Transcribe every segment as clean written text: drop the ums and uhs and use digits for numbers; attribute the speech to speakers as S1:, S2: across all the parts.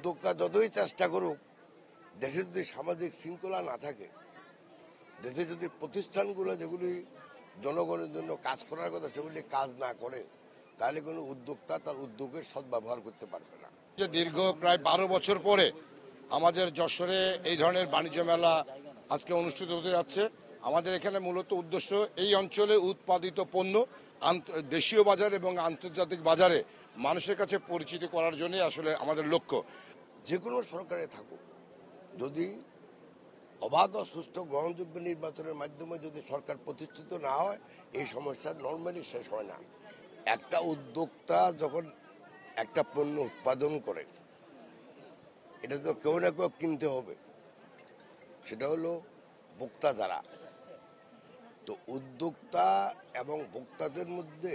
S1: উদ্যোক্তা যতই চেষ্টা করুক, দেশে যদি সামাজিক শৃঙ্খলা না থাকে, দেশে যদি প্রতিষ্ঠানগুলো যেগুলি জনগণের জন্য কাজ করার কথা সেগুলি কাজ না করে, তাহলে কোনো উদ্যোক্তা তার উদ্যোগের সদ্ব্যবহার করতে পারবে না।
S2: দীর্ঘ প্রায় 12 বছর পরে আমাদের যশোরে এই ধরনের বাণিজ্য মেলা আজকে অনুষ্ঠিত হতে যাচ্ছে। আমাদের এখানে মূলত উদ্দেশ্য এই অঞ্চলে উৎপাদিত পণ্য দেশীয় বাজার এবং আন্তর্জাতিক বাজারে মানুষের কাছে পরিচিত করার জন্যই আসলে আমাদের লক্ষ্য।
S1: যে কোনো সরকারে থাকুক, যদি অবাধ ও সুষ্ঠু গ্রহণযোগ্য নির্বাচনের মাধ্যমে যদি সরকার প্রতিষ্ঠিত না হয়, এই সমস্যা নর্মালি শেষ হয় না। একটা উদ্যোক্তা যখন একটা পণ্য উৎপাদন করে, এটা তো কেউ না কেউ কিনতে হবে, সেটা হলো ভোক্তা যারা। তো উদ্যোক্তা এবং ভোক্তাদের মধ্যে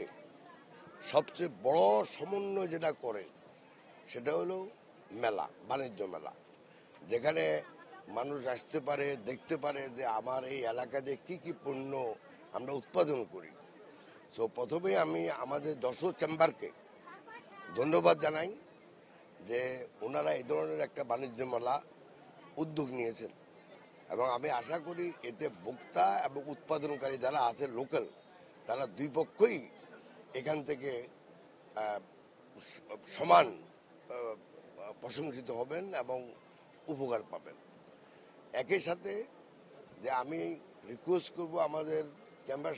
S1: সবচেয়ে বড় সমন্বয় যেটা করে সেটা হলো মেলা, বাণিজ্য মেলা, যেখানে মানুষ আসতে পারে, দেখতে পারে যে আমার এই এলাকাতে কি কি পণ্য আমরা উৎপাদন করি। সো প্রথমেই আমি আমাদের যশোর চেম্বারকে ধন্যবাদ জানাই যে ওনারা এই ধরনের একটা বাণিজ্য মেলা উদ্যোগ নিয়েছেন, এবং আমি আশা করি এতে ভোক্তা এবং উৎপাদনকারী যারা আছে লোকাল, তারা দুই পক্ষই এখান থেকে সমান প্রশংসিত হবেন এবং উপকার পাবেন। একই সাথে যে আমি রিকোয়েস্ট করব আমাদের চেম্বার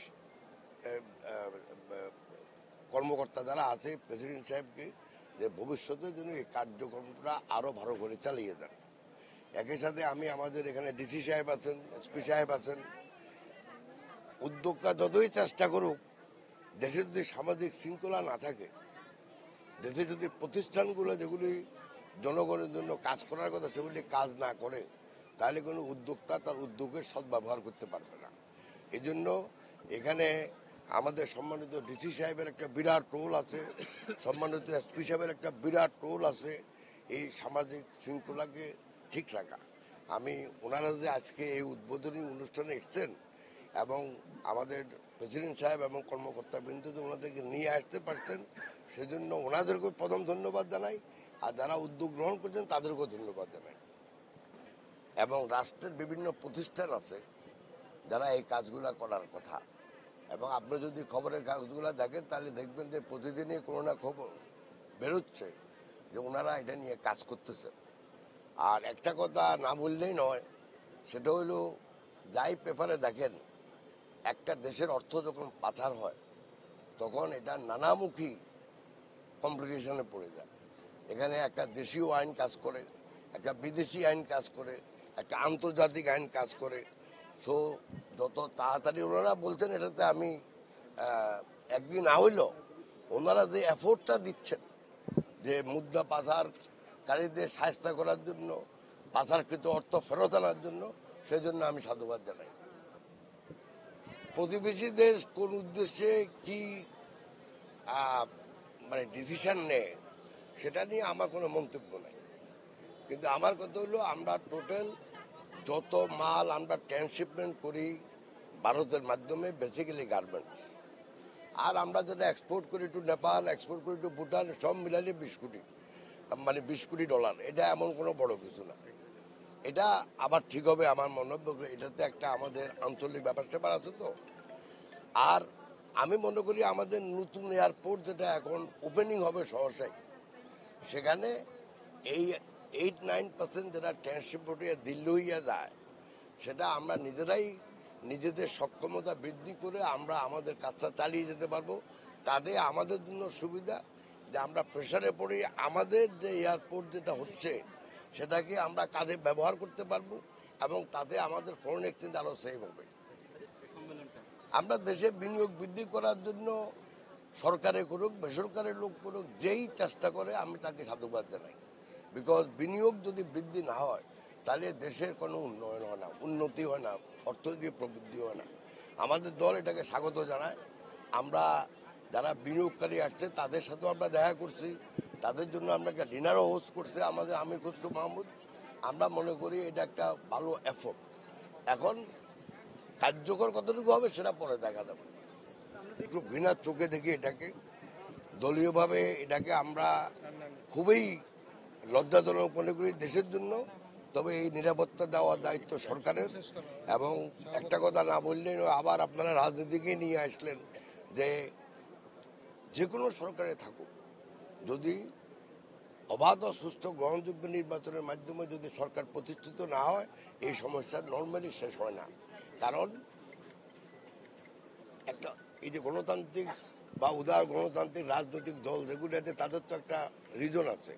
S1: কর্মকর্তা যারা আছে, প্রেসিডেন্ট সাহেবকে, যে ভবিষ্যতে যেন এই কার্যক্রমটা আরও ভালো করে চালিয়ে যান। একই সাথে আমি আমাদের এখানে ডিসি সাহেব আছেন, এসপি সাহেব আছেন, উদ্যোক্তা যতই চেষ্টা করুক, দেশে যদি সামাজিক শৃঙ্খলা না থাকে, দেশে যদি প্রতিষ্ঠানগুলো যেগুলি জনগণের জন্য কাজ করার কথা সেগুলি কাজ না করে, তাহলে কোনো উদ্যোক্তা তার উদ্যোগের সদ্ব্যবহার করতে পারবে না। এই জন্য এখানে আমাদের সম্মানিত ডিসি সাহেবের একটা বিরাট রোল আছে, সম্মানিত এসপি সাহেবের একটা বিরাট রোল আছে এই সামাজিক শৃঙ্খলাকে ঠিক রাখা। আমি ওনারা যে আজকে এই উদ্বোধনী অনুষ্ঠানে এসছেন এবং আমাদের প্রেসিডেন্ট সাহেব এবং কর্মকর্তাবৃন্দ যে ওনাদেরকে নিয়ে আসতে পারছেন, সেজন্য ওনাদেরকে প্রথম ধন্যবাদ জানাই, আর যারা উদ্যোগ গ্রহণ করছেন তাদেরকেও ধন্যবাদ জানাই। এবং রাষ্ট্রের বিভিন্ন প্রতিষ্ঠান আছে যারা এই কাজগুলা করার কথা, এবং আপনি যদি খবরের কাগজগুলো দেখেন তাহলে দেখবেন যে প্রতিদিনই কোনো না খবর বেরোচ্ছে যে ওনারা এটা নিয়ে কাজ করতেছে। আর একটা কথা না বললেই নয়, সেটা হলো যাই পেপারে দেখেন, একটা দেশের অর্থ যখন পাচার হয় তখন এটা নানামুখী কমপ্লিকেশনে পড়ে যায়। এখানে একটা দেশীয় আইন কাজ করে, একটা বিদেশি আইন কাজ করে, একটা আন্তর্জাতিক আইন কাজ করে। সো যত তাড়াতাড়ি ওনারা বলছেন, এটাতে আমি একদিন না হইলেও ওনারা যে এফোর্টটা দিচ্ছেন যে মুদ্রা পাচারকারীদের সাহায্য করার জন্য, পাচারকৃত অর্থ ফেরত আনার জন্য, সেজন্য আমি সাধুবাদ জানাই। প্রতিবেশী দেশ কোন উদ্দেশ্যে কি মানে ডিসিশন নেয় সেটা নিয়ে আমার কোনো মন্তব্য নাই, কিন্তু আমার কথা হলো আমরা টোটাল যত মাল আমরা ট্রান্সশিপমেন্ট করি ভারতের মাধ্যমে, বেসিক্যালি গার্মেন্টস, আর আমরা যেটা এক্সপোর্ট করি টু নেপাল, এক্সপোর্ট করি টু ভুটান, সব মিলালে 20 কোটি, মানে 20 কোটি ডলার। এটা এমন কোনো বড় কিছু না। এটা আবার ঠিক হবে আমার মন্তব্য, এটাতে একটা আমাদের আঞ্চলিক ব্যাপার স্যাপার আছে তো। আর আমি মনে করি আমাদের নতুন এয়ারপোর্ট যেটা এখন ওপেনিং হবে সহসাই, সেখানে এই 8-9% যেটা ট্রান্সপোর্ট হয়ে দিল্লি হইয়া যায়, সেটা আমরা নিজেরাই নিজেদের সক্ষমতা বৃদ্ধি করে আমরা আমাদের কাজটা চালিয়ে যেতে পারবো। তাতে আমাদের জন্য সুবিধা যে আমরা প্রেশারে পড়ি, আমাদের যে এয়ারপোর্ট যেটা হচ্ছে সেটাকে আমরা কাজে ব্যবহার করতে পারবো, এবং তাতে আমাদের ফরেন এক্সচেঞ্জ আরও সেভ হবে। আমরা দেশে বিনিয়োগ বৃদ্ধি করার জন্য সরকারে করুক, বেসরকারি লোক করুক, যেই চেষ্টা করে আমি তাকে সাধুবাদ জানাই। বিকজ বিনিয়োগ যদি বৃদ্ধি না হয় তাহলে দেশের কোনো উন্নয়ন হয় না, উন্নতি হয় না, অর্থনৈতিক প্রবৃদ্ধি হয় না। আমাদের দল এটাকে স্বাগত জানায়। আমরা যারা বিনিয়োগকারী আসছে তাদের সাথেও আমরা দেখা করছি, তাদের জন্য আমরা একটা ডিনারও হোস্ট করছি আমাদের আমির খসরু মাহমুদ। আমরা মনে করি এটা একটা ভালো এফোর্ট। এখন কার্যকর কতটুকু হবে সেটা পরে দেখা যাবে। একটু ঘৃণার চোখে দেখি এটাকে, দলীয়ভাবে এটাকে আমরা খুবই লজ্জাজনক মনে করি দেশের জন্য। তবে এই নিরাপত্তা দেওয়ার দায়িত্ব সরকারের। এবং একটা কথা না বললেন, আবার আপনারা রাজনীতিকে নিয়ে আসলেন যে কোনো সরকারে থাকুক, যদি অবাধ ও সুষ্ঠু গ্রহণযোগ্য নির্বাচনের মাধ্যমে যদি সরকার প্রতিষ্ঠিত না হয়, এই সমস্যা নর্মালি শেষ হয় না। কারণ একটা এই যে গণতান্ত্রিক বা উদার গণতান্ত্রিক রাজনৈতিক দল যেগুলো আছে, তাদের তো একটা রিজন আছে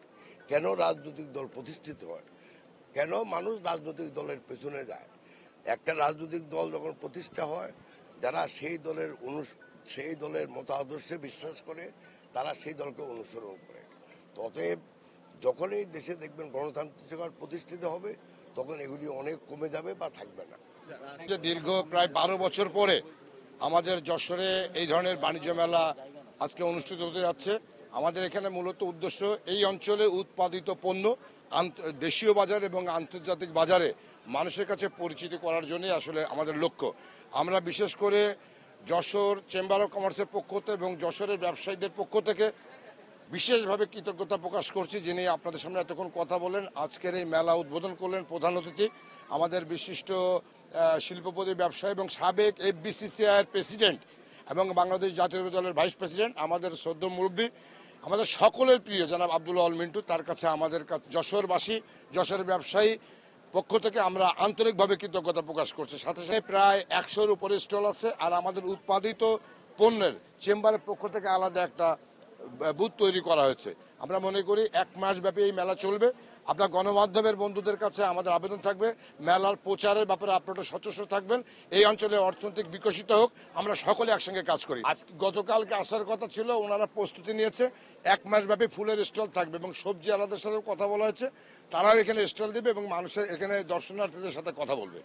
S1: কেন রাজনৈতিক দল প্রতিষ্ঠিত হয়, কেন মানুষ রাজনৈতিক দলের পেছনে যায়। একটা রাজনৈতিক দল যখন প্রতিষ্ঠা হয়, যারা সেই দলের মত আদর্শে বিশ্বাস করে, তারা সেই দলকে অনুসরণ করে। তো অতএব যখনই দেশে দেখবেন গণতান্ত্রিক সরকার প্রতিষ্ঠিত হবে, তখন এগুলি অনেক কমে যাবে বা থাকবে না।
S2: যে দীর্ঘ প্রায় 12 বছর পরে আমাদের যশোরে এই ধরনের বাণিজ্য মেলা আজকে অনুষ্ঠিত হতে যাচ্ছে। আমাদের এখানে মূলত উদ্দেশ্য এই অঞ্চলে উৎপাদিত পণ্য দেশীয় বাজার এবং আন্তর্জাতিক বাজারে মানুষের কাছে পরিচিত করার জন্যই আসলে আমাদের লক্ষ্য। আমরা বিশেষ করে যশোর চেম্বার অফ কমার্সের পক্ষ থেকে এবং যশোরের ব্যবসায়ীদের পক্ষ থেকে বিশেষভাবে কৃতজ্ঞতা প্রকাশ করছি, যিনি আপনাদের সামনে এতক্ষণ কথা বলেন। আজকের এই মেলা উদ্বোধন করলেন প্রধান অতিথি আমাদের বিশিষ্ট শিল্পপতি ব্যবসায়ী এবং সাবেক FBCCI এর প্রেসিডেন্ট এবং বাংলাদেশ জাতীয় দলের ভাইস প্রেসিডেন্ট, আমাদের সদ্য মুরব্বী, আমাদের সকলের প্রিয় জনাব আব্দুল আল মিন্টু। তার কাছে আমাদের যশোরবাসী, যশোরের ব্যবসায়ী পক্ষ থেকে আমরা আন্তরিকভাবে কৃতজ্ঞতা প্রকাশ করছি। সাথে সাথে প্রায় 100-র উপরে স্টল আছে। আর আমাদের উৎপাদিত পণ্যের চেম্বারের পক্ষ থেকে আলাদা একটা বুথ তৈরি করা হয়েছে। আমরা মনে করি 1 মাস ব্যাপী এই মেলা চলবে। আপনার গণমাধ্যমের বন্ধুদের কাছে আমাদের আবেদন থাকবে, মেলার প্রচারের ব্যাপারে আপনারা সচেষ্ট থাকবেন। এই অঞ্চলে অর্থনৈতিক বিকশিত হোক, আমরা সকলে একসঙ্গে কাজ করি। আজকে গতকালকে আসার কথা ছিল, ওনারা প্রস্তুতি নিয়েছে। 1 মাস ব্যাপী ফুলের স্টল থাকবে এবং সবজি আলাদার সাথেও কথা বলা হয়েছে, তারাও এখানে স্টল দেবে এবং মানুষের এখানে দর্শনার্থীদের সাথে কথা বলবে।